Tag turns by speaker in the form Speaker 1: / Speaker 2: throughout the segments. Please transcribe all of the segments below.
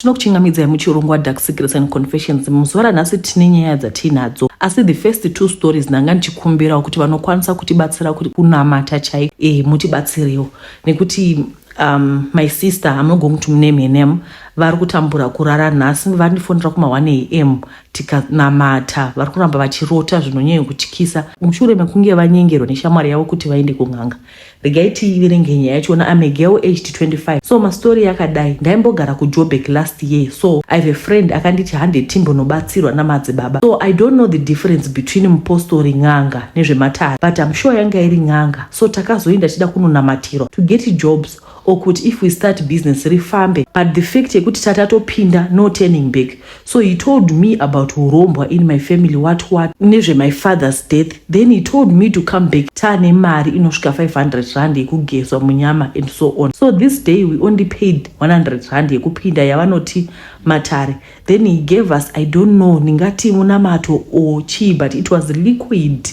Speaker 1: Tinokuchingamidza muchirongwa Dark Secrets and Confessions. Muzuva ranhasi tine nyaya dzatinadzo, asi the first two stories ndanga ndichikumbirawo kuti vanokwanisa kutibatsira kuti kunamata chaiko mutibatsirewo, nekuti my sister, I'm not going to name her name, vari kutambura kurara nhasi, vandifonera kuma 1 am tikanamata, vari kuramba vachirota zvinonyanya kutyisa mushure mekunge vanyengerwa neshamwari yavo kuti vaende kun'anga. Regai tiverenge nyaya yachona. I'm a girl aged 25. So mastori yakadai, ndaimbogara kuJoburg last year, so I have a friend akanditi hande timbonobatsirwa namadzibaba. So I don't know the difference between mupostori ng'anga nezvematare, but I'm sure yanga iri ng'anga. So takazoenda tida kunonamatirwa to get jobs, or kuti if we start business rifambe, but the fact yekuti tatatopinda, no turning back. So he told me about urombwa in my family, what nezve my father's death. Then he told me to come back tane mari inosvika 500 rand yekugezwa munyama and so on. So this day we only paid 100 rand yekupinda yavanoti matare. Then he gave us, I don't know ningati munamato or chi, but it was liquid.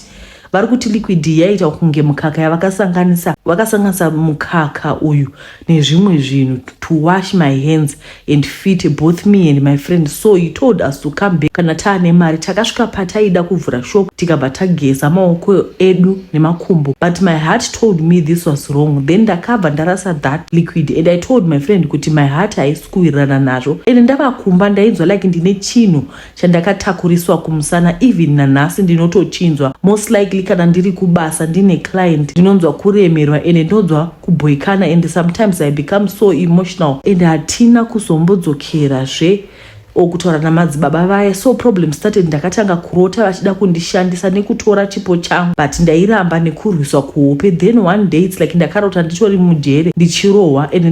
Speaker 1: Vari kuti liquid yaita kunge mukaka yavakasanganisa mukaka uyu nezvimwe zvinhu to wash my hands and feet, both me and my friend. So he told us to come back kana taane mari. Takasvika pataida kuvhura shop tikabva tageza maoko edu nemakumbo, but my heart told me this was wrong. Then ndakabva ndarasa that liquid and I told my friend kuti my heart haisi kuwirirana nazvo, and ndavakumba ndainzwa like ndine chinhu chandakatakuriswa kumusana. Even nanhasi ndinotochinzwa, most likely kana ndiri kubasa ndine client ndinonzwa kuremerwa and ndinonzwa kubhoikana, and sometimes I become so emotional and hatina kuzombodzokerazve okutaura namadzibaba vaya. So problem started, ndakatanga kurota vachida kundishandisa nekutora chipo changu, but ndairamba nekurwiswa kuhope. Then one day it's like ndakarota nditori mujeri ndichirohwa and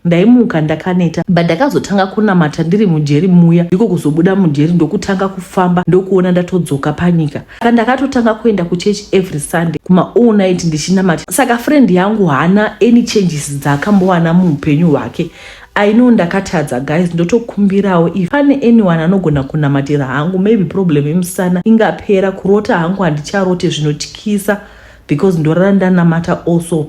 Speaker 1: ndaimuka ndakaneta, but ndakazotanga kunamata ndiri mujeri muya. Ndiko kuzobuda mujeri ndokutanga kufamba, ndokuona ndatodzoka panyika. Ndakatotanga kuenda kuchechi every Sunday kuma all night ndichinamata. Saka friend yangu haana any changes dzaakambowana muupenyu hwake. I know ndakatadza guys, ndotokumbirawo if pane anyone anogona kunamatira hangu, maybe problem yemusana ingapera, kurota hangu handicharote zvinotyisa because ndorara ndanamata also.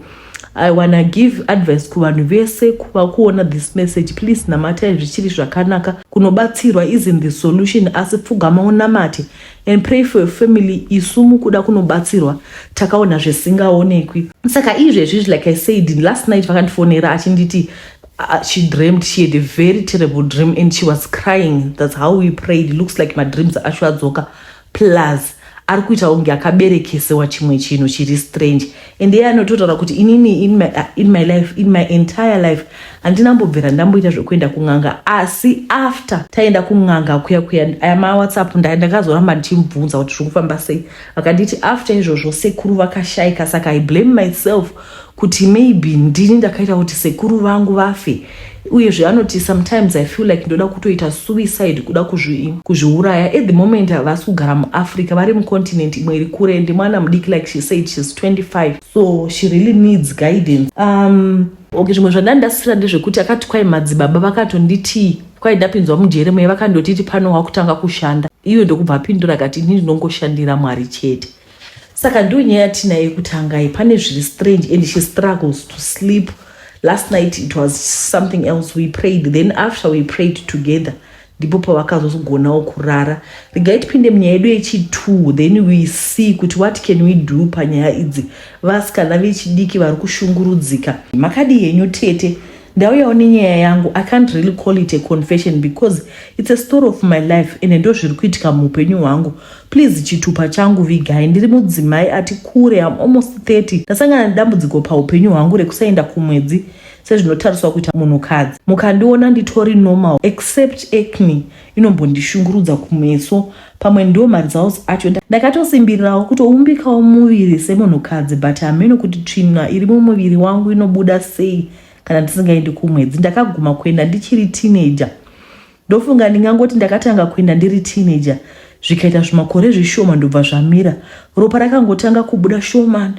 Speaker 1: I wanna give advice kuvanhu vese kuva kuona this message, please namatai zvichiri zvakanaka. Kunobatsirwa isn't the solution, asi pfugama unamate and pray for your family. Isu mukuda kunobatsirwa takaona zvisingaonekwi. Saka izvezvi, like I said last night, vakandifonera achinditi she dreamed she had a very terrible dream and she was crying. That's how we prayed. It looks like my dreams are ashwadzoka plus ari kuita unge akaberekesewa chimwe chinhu chiri strange. And iye anototaura kuti inini in my life, in my entire life handinambobvera ndamboita zvekuenda kun'anga, asi after taenda kun'anga kuya aya WhatsApp ndakazoramba ndichimubvunza kuti zviri kufamba sei. Vakanditi after izvozvo sekuru vakashayika. Saka I blame myself kuti maybe ndini ndakaita kuti sekuru vangu vafe. Uyezve anoti sometimes I feel like ndoda kutoita suicide kuda kuzviuraya. At the moment havasi kugara muAfrica, vari mucontinent imwe iri kure, ndi mwana mudiki, like she said she's 25, so she really needs guidance. Okay, zvimwe zvandandasira ndezvekuti akati kwai madzibaba vakatonditi kwai ndapinzwa mujeri muye, vakandotiti pano wakutanga kushanda. Iyo ndokubva apindura akati ini ndinongoshandira Mwari chete. Saka ndo nyaya tinayo kutanga pane zviri strange and she struggles to sleep. Last night it was something else. We prayed, then after we prayed together ndipo pavakazogonawo kurara. Regai tipinde munyaya yedu yechi2, then we see kuti what can we do panyaya idzi. Vasikana vechidiki vari kushungurudzika. Makadi yenyu tete, ndauyawo nenyaya yangu. I can't really call it a confession because it's a story of my life and ndo zviri kuitika muupenyu hwangu. Please chitupa changu vigai. Ndiri mudzimai ati kure, I'm almost 30. Ndasangana nedambudziko paupenyu hwangu rekusaenda kumwedzi sezvinotariswa kuita munhukadzi. Mukandiona nditori normal except acne inombondishungurudza kumeso, pamwe ndo maresults acho. Ndakatosimbirirawo kutoumbikawo muviri semunhukadzi, but hameno kuti tsvina iri mumuviri wangu inobuda sei kana ndisingaendi kumwedzi. Ndakaguma kuenda ndichiri teenager. Ndofunga ndingangoti ndakatanga kuenda ndiri teenager, zvikaita zvimakore zvishoma ndobva zvamira. Ropa rakangotanga kubuda shoma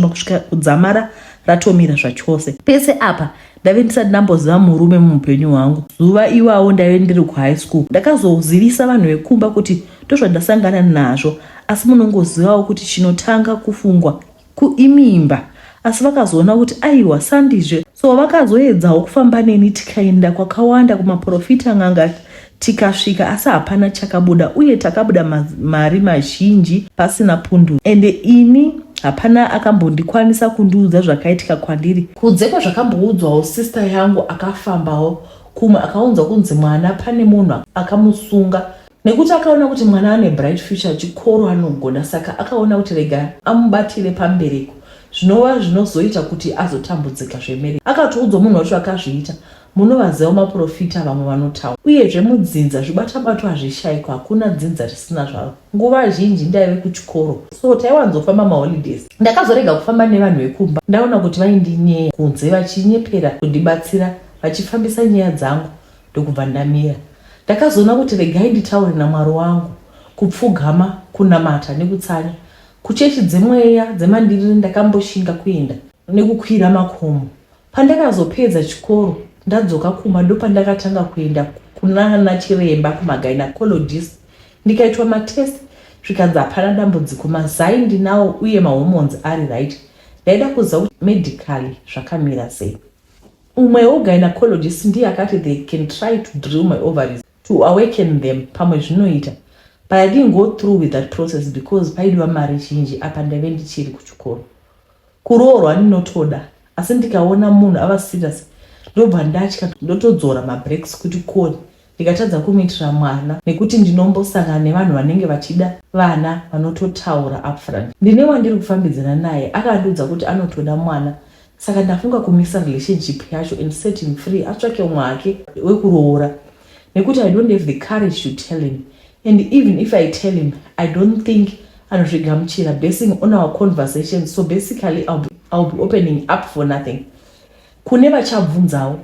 Speaker 1: kusvika kudzamara ratomira zvachose. Pese apa ndave ndisati ndamboziva murume muupenyu hwangu. Zuva iwawo ndaive ndiri kuhigh school. Ndakazozivisa vanhu vekumba kuti ndozvandasangana nazvo, asi munongozivawo kuti chinotanga kufungwa kuimimba. Asi vakazoona kuti aiwa sandizve. So vakazoedzawo kufamba neni tikaenda kwakawanda kumaprofita ng'anga tikasvika asi hapana chakabuda uye takabuda mari mazhinji pasina pundu. Ende ini hapana akambondikwanisa kundiudza zvakaitika kwandiri kunze kwezvakamboudzwawo sister yangu akafambawo kumwe akaunzwa kunzi mwana pane munhu akamusunga nekuti akaona kuti mwana ane bright future chikoro anogona, saka akaona kuti rega amubatire pambereko zvinova zvinozoita kuti azotambudzika zvemere. Akatiudzwa munhu wacho akazviita, munovaziva maprofita vamwe vanotaura. Uyezve mudzinza zvibata-bato hazvishayikwa, hakuna dzinza risina zvaro. Nguva zhinji ndaive kuchikoro, so taiwanzofamba maholidays. Ndakazorega kufamba nevanhu vekumba, ndaona kuti vaindinyeya kunze vachinyepera kundibatsira vachifambisa nyaya dzangu ndokubva ndamira. Ndakazoona kuti regai nditaure naMwari wangu, kupfugama, kunamata nekutsanya. Kuchechi dzemweya dzemandiriri ndakamboshinga kuenda nekukwira makomo. Pandakazopedza chikoro ndadzoka kumba ndopandakatanga kuenda kunana chiremba kumagynecologists ndikaitwa matest zvikanzi hapana dambudziko, mazai ndinawo uye mahormones ari right. Ndaida kuziva kuti medically zvakamira sei. Umwe wegynecologist ndiye akati they can try to drill my ovaries to awaken them pamwe zvinoita. But I didn't go through with that process because paidiwa mari zhinji apa ndaive ndichiri kuchikoro. Kuroorwa ndinotoda, asi ndikaona munhu ava serious ndobva ndatya ndotodzora mabreaks kuti koni ndikatadza kumuitira mwana nekuti ndinombosangana nevanhu vanenge vachida vana vanototaura upfront. Ndine wandiri kufambidzana naye akandiudza kuti anotoda mwana, saka ndafunga kumisa relationship yacho and set him free atsvake umwe wake wekuroora nekuti I don't have the courage to tell him. And even if I tell him, I don't think anozvigamuchira basing on our conversation. So basically I'll be opening up for nothing. Kune vachabvunzawo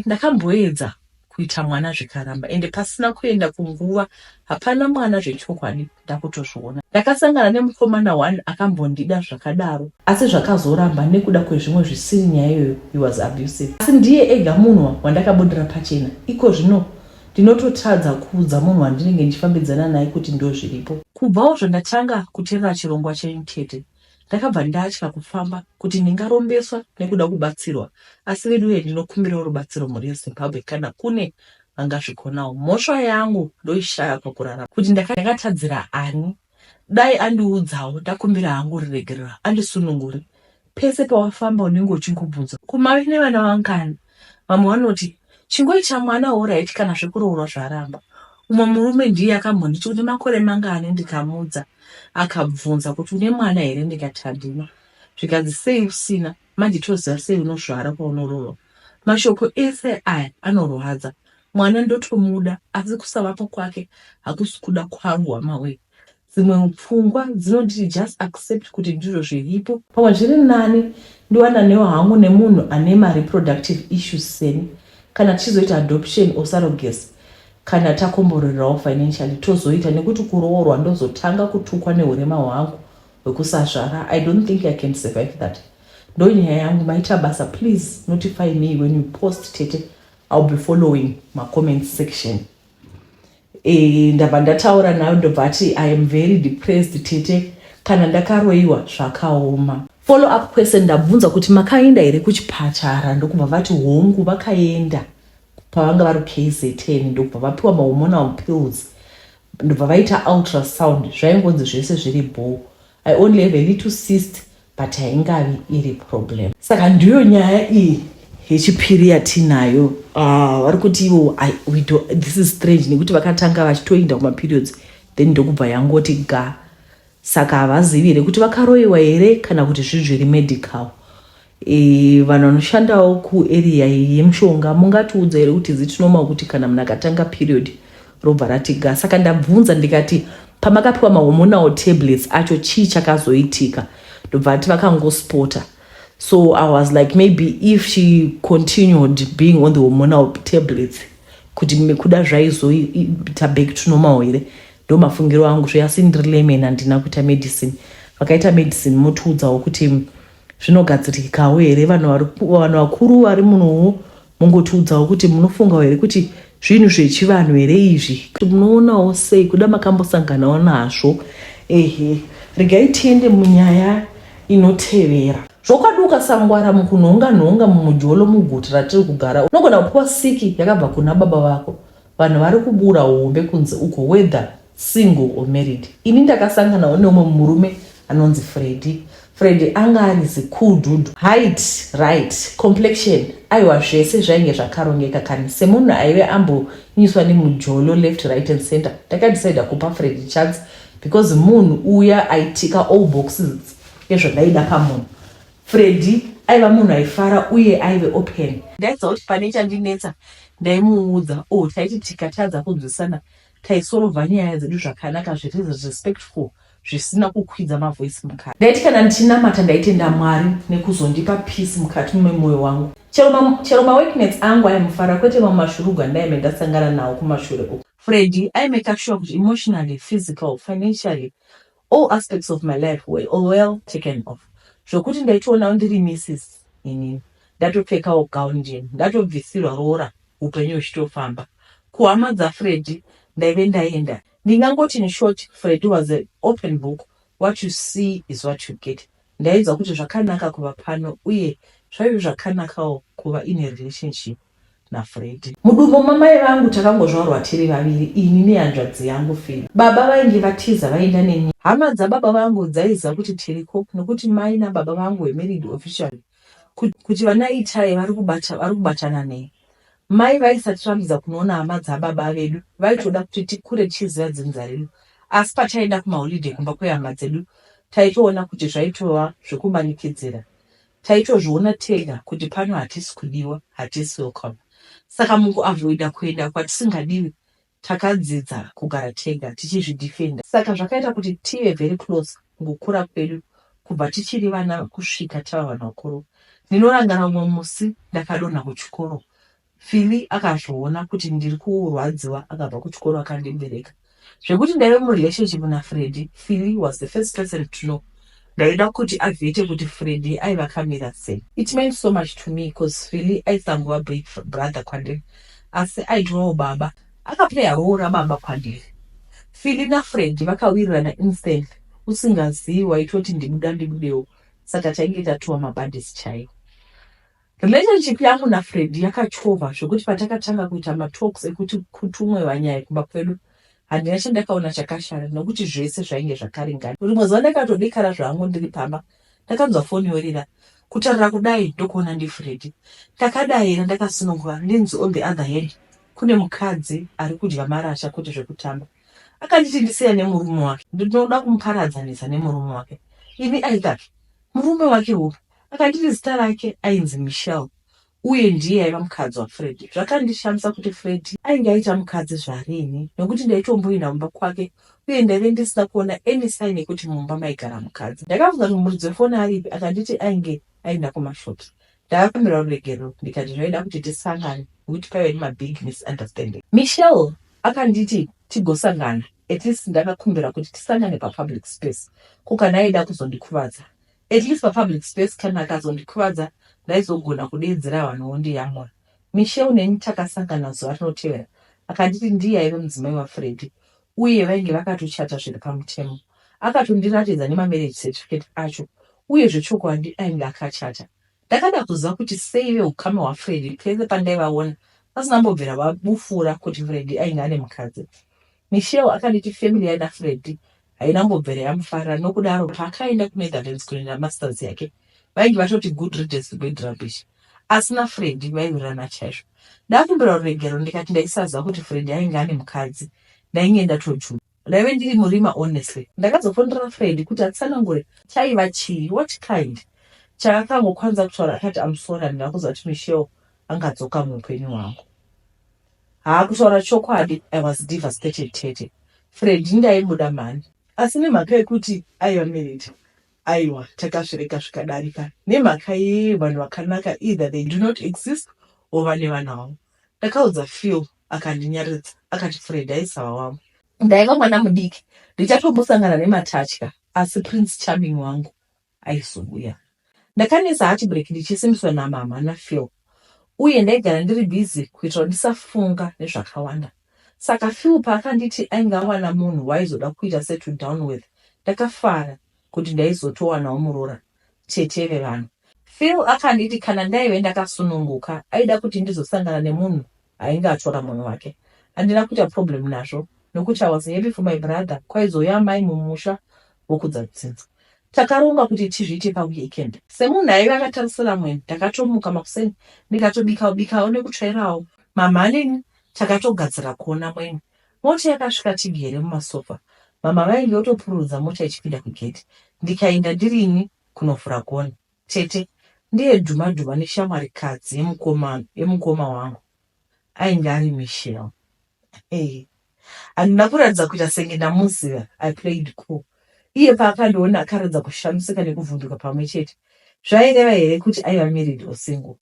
Speaker 1: ndakamboedza kuita mwana zvikaramba ende pasina kuenda kunguva hapana mwana zvechokwadi ndakutozviona. Ndakasangana nemukomana 1 akambondida zvakadaro asi zvakazoramba nekuda kwezvimwe zvisiri nyaya iyoyo. He was abusive. Asi ndiye ega munhu wandakabudira pachena. Iko zvino ndinototadza kuudza munhu wandinenge ndichifambidzana naye kuti ndo zviripo. Kubvawo zvandatanga kuteerera chirongwa chenyu chete ndakabva ndatya kufamba kuti ndingarombeswa nekuda kubatsirwa, asi veduye ndinokumbirawo rubatsiro muri Zimbabwe kana kune vangazvikonawo. Mhosva yangu ndoishaya pakurarama kuti ndakatadzira ani. Dai andiudzawo ndakumbira hangu riregerera andisunungure. Pese pawafamba unenge uchingobvunza kumave nevana vangani, vamwe vanoti chingoita mwana alright kana zvekuroorwa zvaramba. Umwe murume ndiye akambonditi kuti makore mangani, ndikamuudza akabvunza kuti une mwana here, ndikati handina. Zvikanzi sei usina? Manditoziva sei unozvara paunoroorwa? Mashoko ese aya anorwadza. Mwana ndotomuda asi kusavapo kwake hakusi kuda kwangu hamawe. Dzimwe pfungwa dzinonditi just accept kuti ndizvo zviripo. Pamwe zviri nani ndiwana newo hangu nemunhu ane ma-reproductive issues seni kana tichizoita adoption or surrogacy kana takomborerawo financially tozoita, nekuti kuroorwa ndozotanga kutukwa neurema hwangu hwekusazvara. I don't think I can survive that. Ndo nyaya yangu. Maita basa, please notify me when you post tete. I'll be following my comment section. Ndabva ndataura nayo ndobva ati I am very depressed tete kana ndakaroiwa zvakaoma. Follow up question ndabvunza kuti makaenda here kuchipatara, ndokubva vati hongu vakaenda pavanga vari KZN ndokubva vapiwa mahormonal pills ndobva vaita ultrasound zvaingonzi zvese zviri bhoo. I only have a little cyst but haingavi iri problem. Saka ndiyo nyaya iyi yechipiri yatinayo. Vari kuti ivo this is strange nekuti vakatanga vachitoinda kumaperiods then ndokubva yangoti ga. Saka havazivi here kuti vakaroiwa here kana kuti zviri medical. Vanhu vanoshandawo kuarea yemushonga mungatiudza here kuti zitinoma kuti kana munhu akatanga period robva ratiga. Saka ndabvunza ndikati pamakapiwa mahormonal tablets acho chii chakazoitika, ndobva ati vakangospota. So I was like maybe if she continued being on the hormonal tablets kuti kuda zvaizoita back to normal here. Ndo mafungiro angu asi ndiri lemon handina kuita medicine. Vakaita medicine motiudzawo kuti zvinogadzirikawo here. Vanhu vakuru vari munowo mungotiudzawo kuti munofungawo here kuti zvinhu zvechivanhu here izvi, kuti munoonawo sei, kuda makambosanganawo nazvo. Regai tiende munyaya inotevera. zvokaduka sangwara mukunhonga-nhonga mumujolo muguta ratiri kugara unogona kupiwa siki yakabva kuna baba vako. Vanhu vari kubura hombe kunze uko whether single or married. Ini ndakasanganawo neumwe murume anonzi Freddy anga ari cool dude, height right, complexion aiwa zvese zvainge zvakarongeka. Kani semunhu aive ambonyiswa nemujolo left right and center, ndakadecida kupa Freddy chance because munhu uya aitika all boxes ezvandaida pamunhu. Freddy aiva munhu aifara uye aive open. Ndaidza kuti pane chandinetsa ndaimuudza taiti tikatadza kunzwisana taisorovha nyaya dzedu zvakanaka zviri respectful zvisina kukwidza mavoisi mukati. Ndaiti kana ndichinamata ndaitenda Mwari nekuzondipa peace mukati memwoyo wangu. Chero maweakmates angu aimufara kwete mamashurugwa ndaime ndasangana nawo kumashure uku. Freddy aimake sure kuti emotionally, physical, financially, all aspects of my life were well taken off. Zvokuti ndaitoona ndiri Mrs. inini ndatopfekawo gauni jeni ndatobvisirwa rora upenyu huchitofamba. Kuhama dzaFreddy ndaive ndaenda. Ndingangoti in short, Freddy was an open book. What you see is what you get. Ndaidza kuti zvakanaka kuva pano uye zvaive zvakanakawo kuva in a relationship naFreddy. Mudumbu mamai vangu takangozvarwa tiri vaviri, ini nehanzvadzi yangu Phil. Baba vainge vatiza vaenda neni. Hama dzababa vangu dzaiziva kuti tiriko nokuti mai nababa vangu were married officially. Kuti vana Itai vari kubatana nei. Mai vaisatiramidza kunoona hama dzababa vedu, vaitoda kuti tikure tichiziva dzinza redu. Asi pataenda kumaholiday kumba kwehama dzedu, taitoona kuti zvaitova zvokumanikidzira. Taitozviona tega kuti pano hatisi kudiwa, hatisi welcome. Saka mukuavoida kuenda kwatisingadiwi, takadzidza kugara tega tichizvidefenda. Saka zvakaita kuti tive very close mukukura kwedu kubva tichiri vana kusvika tava vanhu vakuru. Ndinorangana mumwe musi ndakadonha kuchikoro. Phil akazviona kuti ndiri kurwadziwa akabva kuchikoro akandibereka. Zvekuti ndaive murelationship naFreddy, Phil was the first person to know. Ndaida kuti avhete kuti Freddy aiva kamira sei. It meant so much to me because Phil aisangova big brother kwandiri, asi aitovawo baba. Akaplaya role rababa kwandiri. Phil naFreddy vakawirirana instantly. Usingazivi waitoti ndibudewo. Saka tainge tatova mabandisi chaiwo. Relationship yangu naFreddy yakachovha zvokuti patakatanga kuita matalks ekuti kutumwe vanyaya kumba kwedu, handina chandakaona chakashara nokuti zvese zvainge zvakaringana. Rimwe zuva ndakatodekara zvangu ndiri pamba, ndakanzwa foni yorira. Kutarira kudai ndokuona ndiFreddy. Ndakadayira ndakasununguka ndinzi on the other hand kune mukadzi ari kudya marasha kuti zvekutamba. Akanditi ndisiya nemurume wake, ndinoda kumuparadzanisa nemurume wake. Ini aidaki murume wake upi? Akanditi zita rake ainzi Michelle uye ndiye aiva mukadzi waFreddy. Zvakandishamisa kuti Freddy ainge aita mukadzi zvarini nokuti ndaitomboenda mumba kwake uye ndaive ndisina kuona any sign yekuti mumba maigara mukadzi. Ndakabvunza kuti muridzi wefoni aripi, akanditi ainge aenda kumashops. Ndakapembera ruregerero ndikati zvaida kuti tisangane nokuti paive nemabig misunderstanding. Michelle akanditi tigosangana, at least ndakakumbira kuti tisangane papublic space kukana aida kuzondikuvadza. At least papublic space kana akazondikuvadza ndaizogona kudedzera vanhu vondiyamura. Michelle neni takasangana zuva rinotevera akanditi ndiye aive mudzimai waFreddy uye vainge vakatochata zviri pamutemo. Akatondiratidza nemamarriage certificate acho uye zvechokwadi ainge akachata. Ndakada kuziva kuti seive ukama hwaFreddy pese pandaivaona vasinambobvira vabufura kuti Freddy ainge ane mukadzi. Michelle akanditi family yainaFreddy hainambobvira yamufara nokudaro paakaenda kuNetherlands kunoenda masters yake vainge vatoti good riddance to bad rubbish. Asi naFreddy vaiwirirana chaizvo. Ndakumbira ruregero ndikati ndaisaziva kuti Freddy ainge ane mukadzi, ndainge ndatojuda. Ndaive ndiri murima honestly. Ndakazofonera Freddy kuti atsanangure chaiva chii, what kind. Chakangokwanza kutaura akati I'm sorry, handina kuziva kuti Michelle angadzoka muupenyu hwangu. Haakutaura chokwadi, I was devastated tete. Freddy ndaimuda mani. Asi nemhaka yekuti aiva married, aiwa takazvireka zvikadarika. Nemhaka vanhu vakanaka either they do not exist or vane vanhu vavo. Ndakaudza Phil akandinyaradza akati Freddy aisava wangu. Ndaiva mwana mudiki, ndichatombosangana nematatya, asi Prince Charming wangu aizouya. Ndakanesa heartbreak ndichisimbiswa namama naPhil uye ndaigara ndiri busy kuitira ndisafunga nezvakawanda. Saka Phil paakanditi ainge awana munhu waizoda kuita settle down with, ndakafara kuti ndaizotowanawo murora teteve vanhu. Phil akanditi kana ndaive ndakasununguka aida kuti ndizosangana nemunhu ainge atora munhu wake. Handina kuita problem nazvo nokuti I was happy for my brother. Kwaizouya mai mumusha vokudza dzinza. Takaronga kuti tizviite paweekend. Semunhu aive akatarisira mwene, ndakatomuka makuseni ndikatobika nekutsvairawo. Mama neni takatogadzira kuona mwene. Mota yakasvika tigere mumasofa. Mama vainge votopururudza mota ichipinda kugedhi. Ndikaenda ndirini kunovhura gonhi. Tete ndiye dhuma neshamwarikadzi yemukoma wangu ainge ari Michelle. Handina kuratidza kuita senge ndamuziva. I played cool. Iye paakandiona akaratidza kushamisika nekuvhunduka pamwe chete. Zvaireva here kuti aiva married or single?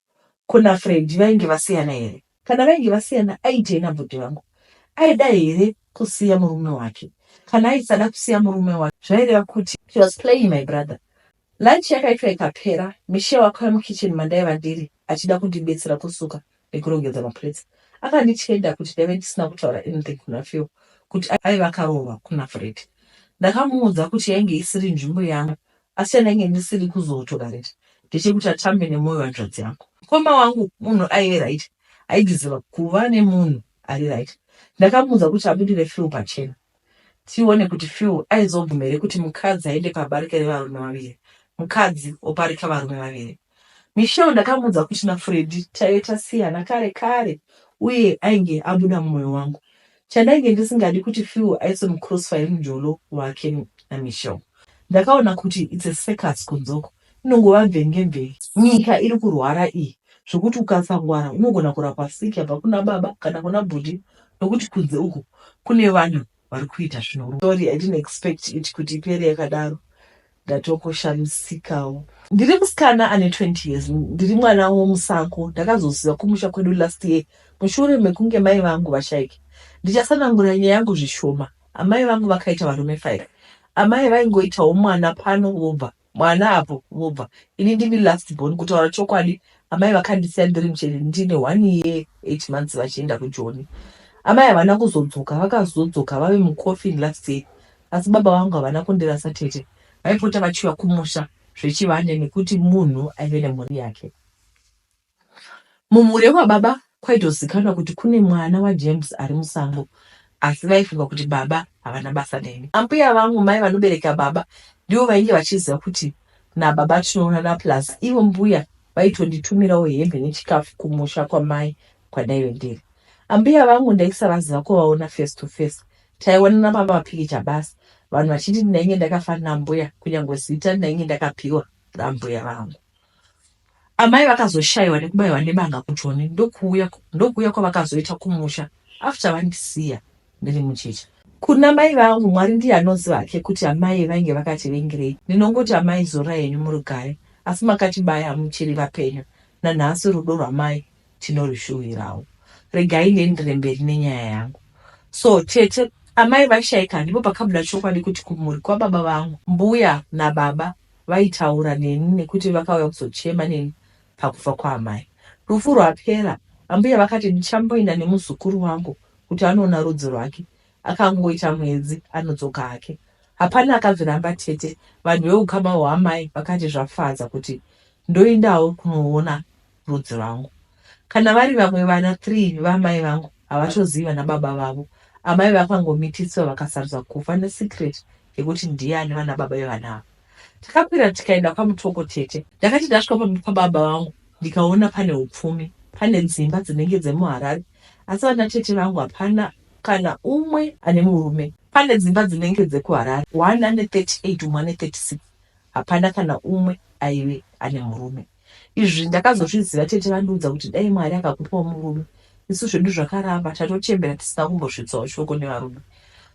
Speaker 1: Kuna Fred vainge vasiyana here? Kana vainge vasiyana aitei nabhodhi vangu? Aida here kusiya murume wake? Kana aisada kusiya murume wake, zvaireva kuti she was playing my brother. Lunch yakaitwa ikapera. Michelle wakauya mukicheni mandaiva ndiri achida kundibetsera kusuka nekurongedza maplates. Akanditenda kuti ndaive ndisina kutaura anything kuna Phil kuti aiva akarova kuna Fred. Ndakamuudza kuti yainge isiri nzvimbo yangu, asi yandainge ndisiri kuzotogareta ndechekuti atambe nemwoyo wanzvadzi yangu. Mukoma wangu munhu aive right, aidziziva kuva nemunhu ari right. Ndakamuudza kuti abudire Phil pachena, tione kuti Phil aizobvuma here kuti mukadzi aende pabarika revarume vaviri, mukadzi oparika varume vaviri. Michelle ndakamuudza kuti naFred taive tasiyana kare uye ainge abuda mumwoyo wangu. Chandainge ndisingadi kuti Phil aise mucrossfire mujolo wake naMichelle. Ndakaona kuti it's a circus kunzoko, inongova mvenge. Nyika iri kurwara iyi zvokuti ukasangwara unogona kurapa siki apa kuna baba kana kuna bhudi, nokuti kunze uku kune vanhu vari kuita zvinhu. Sorry, I didn't expect it kuti ipere yakadaro. Ndatokoshamisikawo. Ndiri musikana ane 20 years, ndiri mwana womusango. Ndakazoziva kumusha kwedu last year mushure mekunge mai vangu vashaike. Ndichasanangura nyaya yangu zvishoma. Amai vangu vakaita varume 5. Amai vaingoitawo mwana pano vobva, mwana apo vobva. Ini ndini last born. Kutaura chokwadi, amai vakandisiya ndiri mucheri ndine 1 year 8 months vachienda kuJoni. Amai havana kuzodzoka, vakazodzoka vave mucoffin last year. Asi baba vangu havana kundirasa tete. Vaipota vachiuya kumusha zvechivande nekuti munhu aive nemhuri yake. Mumhuri wababa kwaitozikanwa kuti kune mwana waJames ari musango, asi vaifunga kuti baba havana basa neni. Ambuya vangu mai vanobereka baba ndivo vainge vachiziva kuti nababa tinoonana, plus ivo mbuya vaitonditumirawo hembe nechikafu kumusha kwamai kwandaive ndiri. Ambuya vangu ndaisavaziva kuvaona face to face. Taiwanana pamapikicha basi, vanhu vachiti ndainge ndakafanana nambuya, kunyange zita ndainge ndakapiwa nambuya vangu. Amai vakazoshayiwa nekubayiwa nebanga kuJoni, ndokuuya kwavakazoita kumusha after vandisiya ndiri mucheche. Kuna mai vangu Mwari ndiye anoziva hake kuti amai vainge vakativengerei. Ndinongoti amai zora henyu murugare, asi makatibaya muchiri vapenyu. Nanhasi rudo rwamai tinorushuvirawo. Regai ndiendere mberi nenyaya yangu. So tete amai vashaika ndipo pakabuda chokwadi kuti kumhuri kwababa vangu mbuya nababa vaitaura neni nekuti vakauya kuzochema neni pakufa kwaamai. Rufu rwapera, ambuya vakati ndichamboenda nemuzukuru wangu kuti anoona rudzi rwake. Akangoita mwedzi anodzoka hake. Hapana akabviramba tete. Vanhu veukama hwaamai vakati zvafadza kuti ndoendawo kunoona rudzi rwangu. Kana vari vamwe vana 3 vamai vangu havatoziva nababa vavo. Amai vakangomitiswa vakasarudza kufa nesecret yekuti ndiani vana baba vevana ava. Takakwira tikaenda kwamutoko tete. Ndakati ndasvika pababa vangu ndikaona pane upfumi, pane dzimba dzinenge dzemuHarare, asi vana tete vangu hapana kana umwe ane murume. Pane dzimba dzinenge dzekuHarare, 1 ane 38 umwe ane 36, hapana kana umwe aive ane murume. Izvi ndakazozviziva tete vandiudza kuti dai Mwari akakupawo murume, isu zvedu zvakaramba tatochembera tisina kumbosvitsawo shoko nevarume.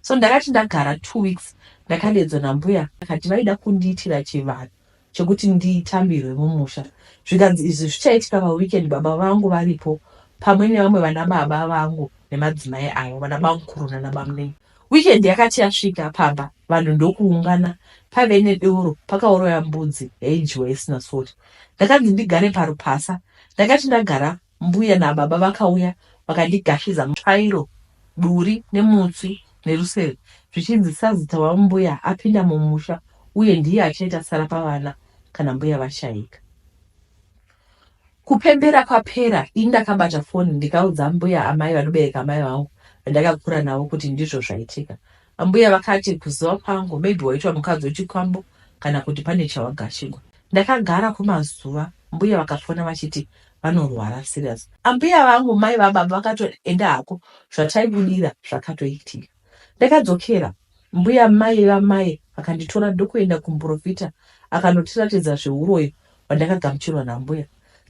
Speaker 1: So ndakati ndagara 2 weeks ndakadedzwa nambuya akati vaida kundiitira chivanhu chekuti nditambirwe mumusha. Zvikanzi izvi zvichaitika paweekend baba vangu varipo pamwe nevamwe vana baba vangu nemadzimai avo, vana bamukuru nanabamunini. Weekend yakati yasvika pamba vanhu ndokuungana, pave nedoro, pakaoroya mbudzi yaidyiwa isina soti. Ndakanzi ndigare parupasa. Ndakati ndagara mbuya nababa vakauya vakandigashiza mutsvairo, duri nemutsvi nerusere, zvichinzi sazita wambuya apinda mumusha uye ndiye achaita sara pavana kana mbuya vashaika. Kupembera kwapera indakabata foni ndikaudza mbuya amai vanobereka amai vangu vandakakura navo kuti ndizvo zvaitika. Mbuya vakati kuziva kwangu maybe waitwa mukadzi wechikwambo kana kuti pane chawagashigwa. Ndakagara kumazuva mbuya vakafona vachiti vanorwara serious. Ambuya vangu mai vababa vakatoenda hako zvataibudira zvakatoitika. Ndakadzokera mbuya mai vamai vakanditora ndokuenda kumuprofita akandotiratidza zveuroyi wandakagamuchirwa nambuya.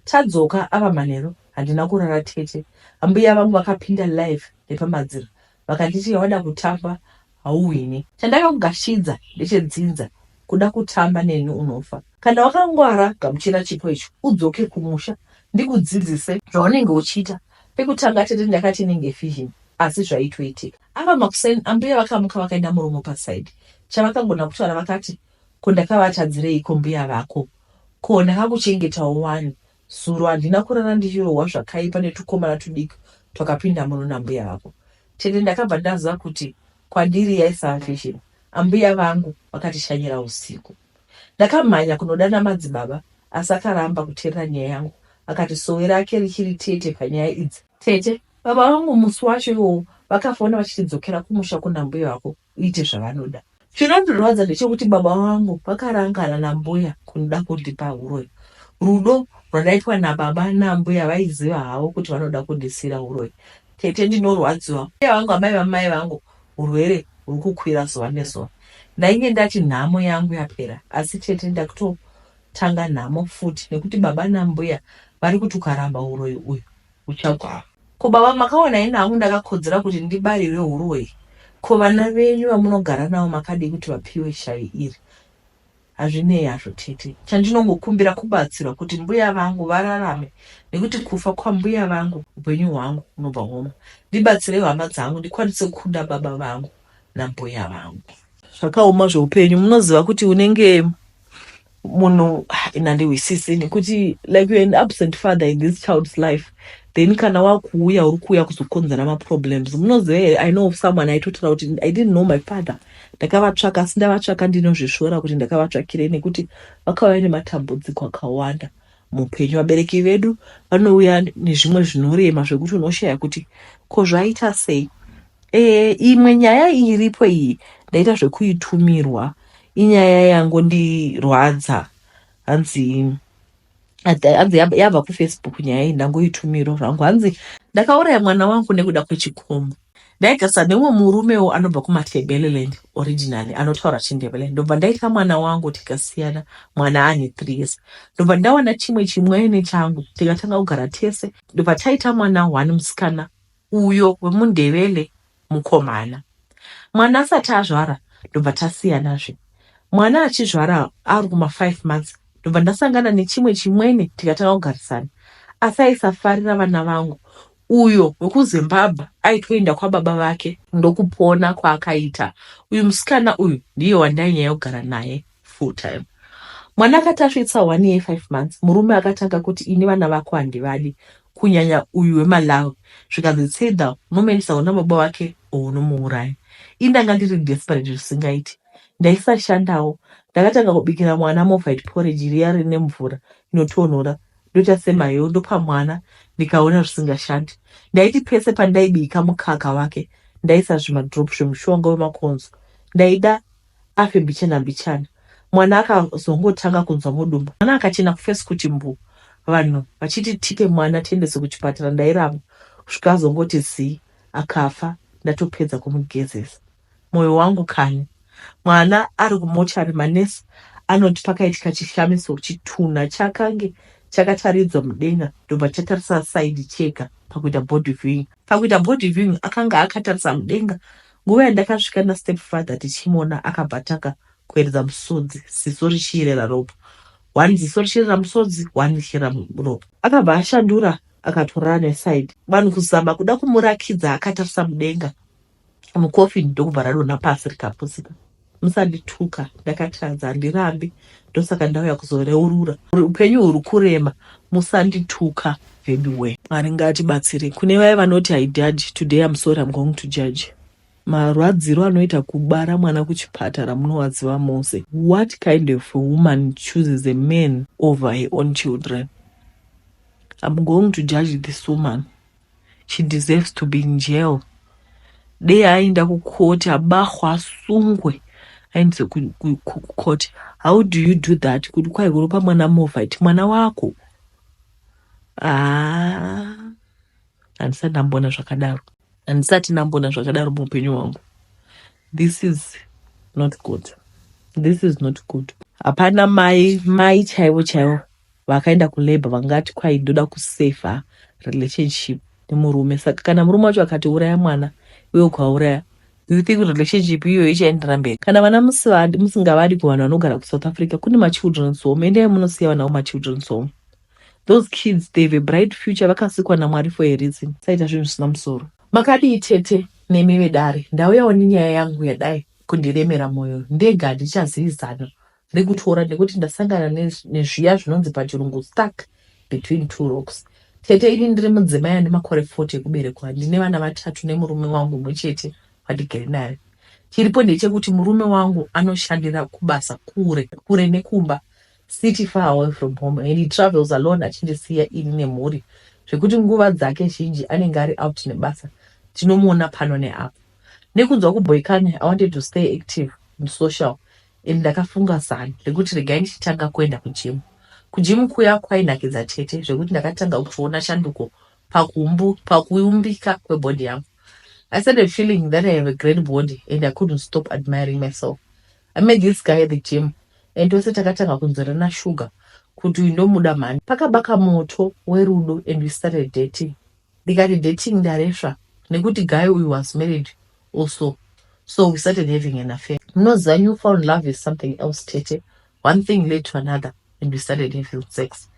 Speaker 1: Tadzoka ava manheru handina kurara tete. Ambuya vangu vakapinda live nepamadziro vakanditi wada kutamba hauwini. Chandakakugashidza ndechedzinza kuda kutamba neni unofa. Kana wakangwara gamuchira chipo icho udzoke kumusha ndikudzidzise zvaunenge uchiita. Pekutanga tete ndakati inenge fission asi zvaitoitika. Ava makuseni ambuya vakamuka vakaenda muromo pasaidi. Chavakangona kutaura vakati ko ndakavatadzireiko mbuya vako, ko ndakakuchengetawo wani. Zuro handina kurara ndichirohwa zvakaipa netukomana tudiki twakapinda muno nambuya vako. Tete ndakabva ndaziva kuti kwandiri yaisava fashion. Ambuya vangu vakatishanyira usiku. Ndakamhanya kunodana madzibaba asi akaramba kuteerera nyaya yangu. Akati sowe rake richiri tete panyaya idzi. Tete, baba vangu musi wacho iwowo vakafona vachitidzokera kumusha kuna mbuya vako uite zvavanoda. Chinondorwadza ndechekuti baba vangu vakarangana nambuya kunoda kundipa uroyi. Rudo rwadaitwa nababa nambuya vaiziva havo kuti vanoda kundisira uroyi. Tete ndinorwadziwa. Mbuya vangu amai vamai vangu urwere huri kukwira zuva nezuva. Ndainge ndati nhamo yangu yapera asi tete ndakutotanga nhamo futi nekuti baba nambuya vari kuti ukaramba uroyi uyu uchagwa. Ko baba makaona ina hangu ndakakodzera kuti ndibarire uroyi. Ko vana venyu vamunogara navo makadii kuti vapiwe shavi iri. Hazvinei hazvo tete. Chandinongokumbira kubatsirwa kuti mbuya vangu vararame nekuti kufa kwambuya vangu upenyu hwangu hunobva homa. Ndibatsire hama dzangu ndikwanise kukunda baba vangu nambuya vangu. Zvakaoma zveupenyu. Munoziva kuti unenge munhu inandihwisisi nekuti like you're an absent father in this child's life, then kana wakuuya uri kuuya kuzokonzera maproblems. Munoziva here, I know of someone aitotaura kuti I didn't know my father. Ndakavatsvaka asi ndavatsvaka ndinozvishora kuti ndakavatsvakire nekuti vakauya nematambudziko akawanda muupenyu. Vabereki vedu vanouya nezvimwe zvinorema zvekuti unoshaya kuti ko zvaita sei. Imwe nyaya iripo iyi ndaita zvekuitumirwa. Inyaya yangondirwadza. Hanzi yabva kuFacebook nyaya iyi ndangoitumiro zvangu. Hanzi ndakauraya mwana wangu nekuda kwechikomo. Ndaigasa nemwe murumewo anobva kumaTebeleland originally anotaura chiNdebele. Ndobva ndaita mwana wangu tikasiyana, mwana ane 3 years. Ndobva ndawana chimwene changu tikatanga kugara tese. Ndobva taita mwana 1 musikana uyo wemuNdebele mukomana. Mwana asati azvara ndobva tasiyanazve. Mwana achizvara ari kuma5 months ndobva ndasangana nechimwene tikatanga kugarisana. Asi aisafarira vana vangu. Uyo wekuZimbabwe aitoenda kwababa vake ndokupona kwaakaita. Uyu musikana uyu ndiye wandainyanya kugara naye full time. Mwana akati asvitsa 1 year 5 months murume akatanga kuti ini vana vako handivadi kunyanya uyu weMalawi. Zvikanzi tsedha unomenesa baba wake unomuuraya. Indanga ndiri desperate zvisingaiti. Ndaisashandawo. Ndakatanga kubikira mwana mofite porridge riya rine mvura inotonhora. Ndochasemayo ndopa mwana ndikaona zvisingashandi. Ndaiti pese pandaibika mukaka wake ndaisa zvimadrop zvemushonga wemakonzo. Ndaida afe mbichana. Mwana akazongotanga kunzwa mudumbu. Mwana akachena kufesi kuti mbu. Vanhu vachiti tipe mwana tiendese kuchipatara. Ndairamba kusvika azongoti zii akafa. Ndatopedza kumugezesa. Moyo wangu kani. Mwana ari kumochari manesi anoti pakaitika chishamiso chituna chakange chakataridzwa mudenga ndobva chatarisa side cheka pakuita body viewing. Pakuita body viewing akanga akatarisa mudenga. Nguva yandakasvika nastep father tichimona akabhataka kueredza musodzi, ziso richiyerera ropa. 1 ziso richiyerera musodzi, 1 richiyerera ropa. Akabva ashandura akatorana neside. Vanhu kuzama kuda kumurakidza akatarisa mudenga. Mukofini ndokubva radonha pasi rikapusika. Musandituka, ndakatadza handirambi. Ndosaka ndauya kuzoreurura. Upenyu huri kurema, musandituka anyway. Mwari ngatibatsire. Kune vaya vanoti I did today, I'm sorry, I'm going to judge. Marwadziro anoita kubara mwana kuchipatara munowadziwa mose. What kind of a woman chooses a man over her own children? I'm going to judge this woman. She deserves to be in jail. Dei aenda kukoti abahwa asungwe aendese kukoti. How do you do that? Kuti kwai kuropa mwana movha iti mwana wako. Handisati ndambona zvakadaro muupenyu hwangu. This is not good. This is not good. Hapana mai chaivo vakaenda kulabor vangati kwai ndoda kusafa relationship nemurume. Saka kana murume wacho akati uraya mwana iwe ukauraya, do you think relationship iyoyo ichaendera mberi? Kana vana musingavadi kuvanhu vanogara kuSouth Africa, kune machildren's home, endai munosiya vanawo machildren's home. Those kids, they have a bright future. Vakasikwa naMwari for a reason. Saita zvinhu zvisina musoro. Makadii tete nemi vedare, ndauyawo nenyaya yangu yadai kundiremera mwoyo. Ndega handichazivizana ndikutora nekuti ndasangana nezviya zvinonzi pachirungu stuck between two rocks. Tete ini ndiri mudzimai ane makore 40 ekuberekwa. Ndine vana 3 nemurume wangu muchete watigere naye. Chiripo ndechekuti murume wangu anoshandira kubasa kure nekumba, city far away from home, and he travels alone achindisiya ini nemhuri, zvekuti nguva dzake zhinji anenge ari out nebasa. Tinomuona pano neapo. Nekunzwa kuboikane, I wanted to stay active and social. Ndakafunga zano rekuti regai ndichitanga kuenda kujimu. Kujimu kuya kwainakidza tete zvekuti ndakatanga kuona shanduko pakuumbika kwebody yangu. I started feeling that I have a great body and I couldn't stop admiring myself. I met this guy at the gym and tose takatanga kunzorana sugar kuti ndomuda mani. Pakabaka moto werudo and we started dating. Ndikati dating ndaresva nekuti guy who was married also. So we started having an affair. Mnoza, you found love is something else, tete. One thing led to another and we started having sex.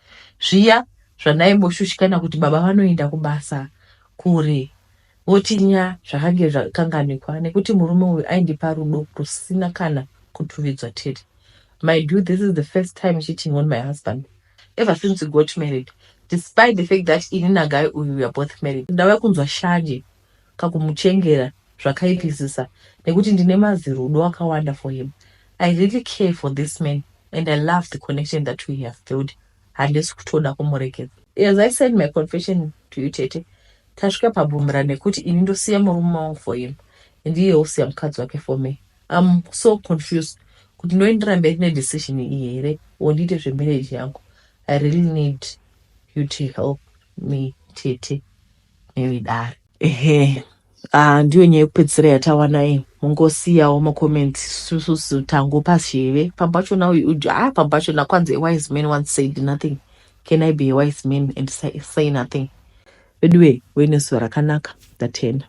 Speaker 1: Zviya zvanaimboshushikanwa kuti baba vanoenda kubasa kure votinya zvakange zvakanganikwa nekuti murume uyu aindipa rudo rusina kana kutuvidzwa tete. My dude, this is the first time cheating on my husband ever since we got married, despite the fact that ini naguy uyu we are both married. Ndauya kunzwa shanje kakumuchengera zvakaipisisa nekuti ndine mazirudo akawanda for him. I really care for this man and I love the connection that we have built. Handisi kutoda kumurekeza. As I said my confession to you tete, tasvika pabumira nekuti ini ndosiya murume wangu for him and iye osiya mukadzi wake for me. I'm so confused kuti ndoendera mberi nedecision iyi here ondiite zvemarriage yangu. I really need you to help me tete nevidare. Ndiyo nyaya yekupedzisira yatawana iyi. Mungosiyawo makoments susu tangopa zheve pambachona kwanzi a wise man once said nothing. Can I be a wise man and say nothing? Anyway, wenezuva rakanaka ndatenda.